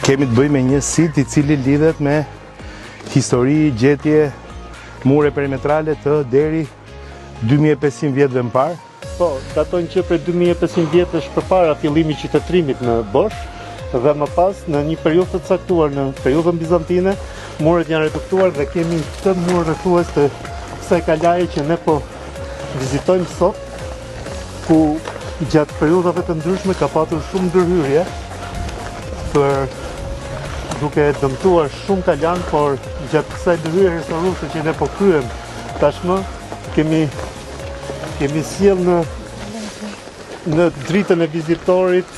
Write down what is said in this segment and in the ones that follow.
Kemi të bëjmë me një sit I cili lidhet me histori, gjetje, mure perimetrale të deri 2500 vjetëve më parë. Po, datojnë që për 2500 vjetësh përpara fillimit qytetërimit në Bosh dhe më pas në një periudhë të caktuar në periudhën bizantine, muret janë reduktuar dhe kemi këtë mur rrethues të kësaj kalaje që ne po vizitojmë sot, ku gjatë periudhave të ndryshme ka patur shumë ndërhyrje për duke dëmtuar shumë kalan, por gjatë kësaj ndërhyrje restauruese që ne po kryem tashmë kemi sjell në dritën e vizitorit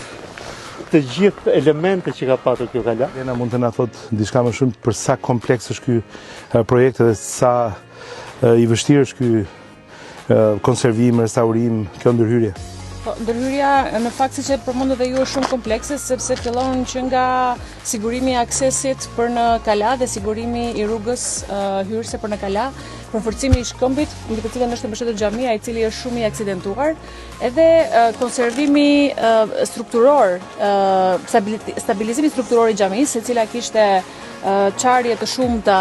të gjithë elemente që ka patur kjo kala. Lena mund të na thotë diçka më shumë për sa kompleks është ky projekt dhe sa I vështirë është ky konservim, restaurim, kjo ndërhyrje. Ndërhyrja në fakt siç e përmendët dhe ju është shumë komplekse sepse fillon që nga sigurimi I aksesit për në kala dhe sigurimi I rrugës hyrëse për në kala, përforcimi I shkëmbit, mbi të cilën është mbështetur xhamia I cili është shumë I aksidentuar, edhe konservimi strukturor, stabilizimi strukturor I xhamisë, e cila kishte çarje të shumta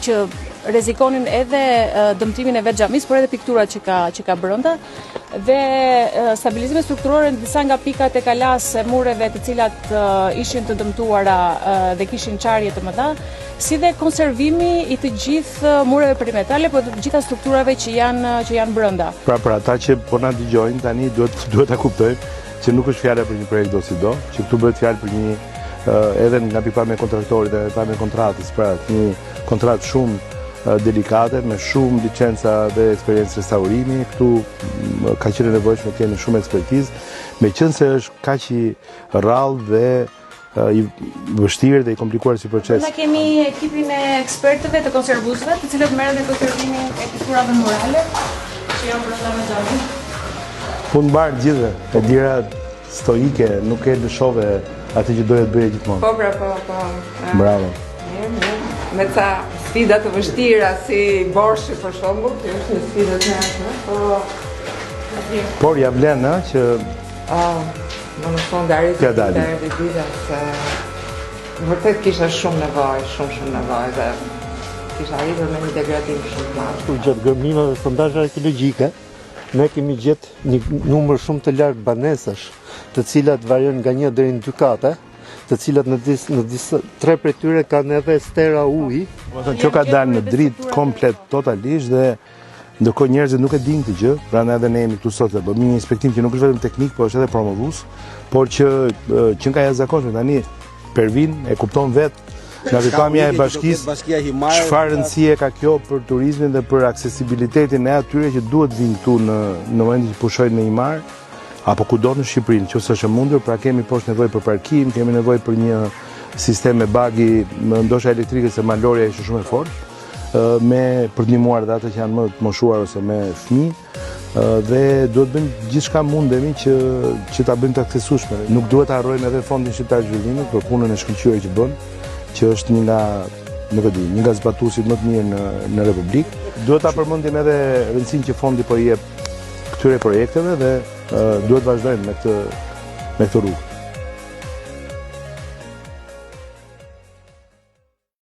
që rrezikonin edhe dëmtimin e vetë xhamisë, por edhe pikturat që ka brenda dhe stabilizime strukturore në disa nga pikat e kalas e mureve të cilat ishin të dëmtuara dhe kishin çarje të mëdha, si dhe konservimi I të gjithë mureve perimetrale, por të gjitha strukturave që janë brenda. Pra për ata që po na dëgjojnë tani duhet ta kuptojnë që nuk është fjala për një projekt do si do, që këtu bëhet fjalë për një edhe nga pikpamja e kontraktorit dhe pikpamja e kontratës, pra një kontratë shumë delikate, me shumë licenca dhe eksperiencë restaurimi. Këtu ka qenë nevojshme të keni shumë ekspertizë, meqense është kaq I rrallë dhe I vështirë dhe I komplikuar si proces. Ne kemi ekipin e ekspertëve të konservuesve, të cilët merren me konservimin e pikturave murale që janë brenda në xhami. Punë mbar gjithë, e dira stoike, nuk e lëshove atë që doje të bëje gjithmonë. Po. Bravo. Me ca sfida të vështira si Borshi për shembull, që është një sfidë të rëndë, Por ja vlen që në fund arriti dita se vërtet kisha shumë nevojë dhe kisha arritur me një degradim shumë të madh. Gjatë gërmimeve sondazhe arkeologjike, ne kemi gjetë një numër shumë të lartë banesash, të cilat varjojnë nga 1 deri në 2 kate, të cilat në disa 3 prej tyre kanë edhe stera uji. Kjo ka dalë në dritë komplet totalisht dhe ndërkohë njerëzit nuk e dinë këtë gjë, prandaj edhe ne jemi këtu sot dhe bëmi një inspektim që nuk është vetëm teknik, por është edhe promovues, por që nga jashtëzakonshme tani Pervin e kupton vetë nga pikpamja e bashkisë çfarë rëndësie ka kjo për turizmin dhe për aksesibilitetin e atyre që duhet vinë këtu në momentin që pushojnë në Imar apo kudo në Shqipëri, nëse është e mundur, pra kemi poshtë nevojë për parkim, kemi nevojë për një sistem me bagi, ndoshta elektrike se malorja ishte shumë e fortë, për të ndihmuar ata që janë më të moshuar ose me fëmijë, dhe duhet bëjmë gjithçka mundemi që ta bëjmë të aksesueshme. Nuk duhet të harrojmë edhe Fondin Shqiptar të Zhvillimit për punën e shkëlqyer që bën, që është një nga zbatuesit më të mirë në Republikë. Duhet ta përmendim edhe rëndësinë që fondi po I jep këtyre projekteve dhe duhet vazhdojmë me këtë rrugë.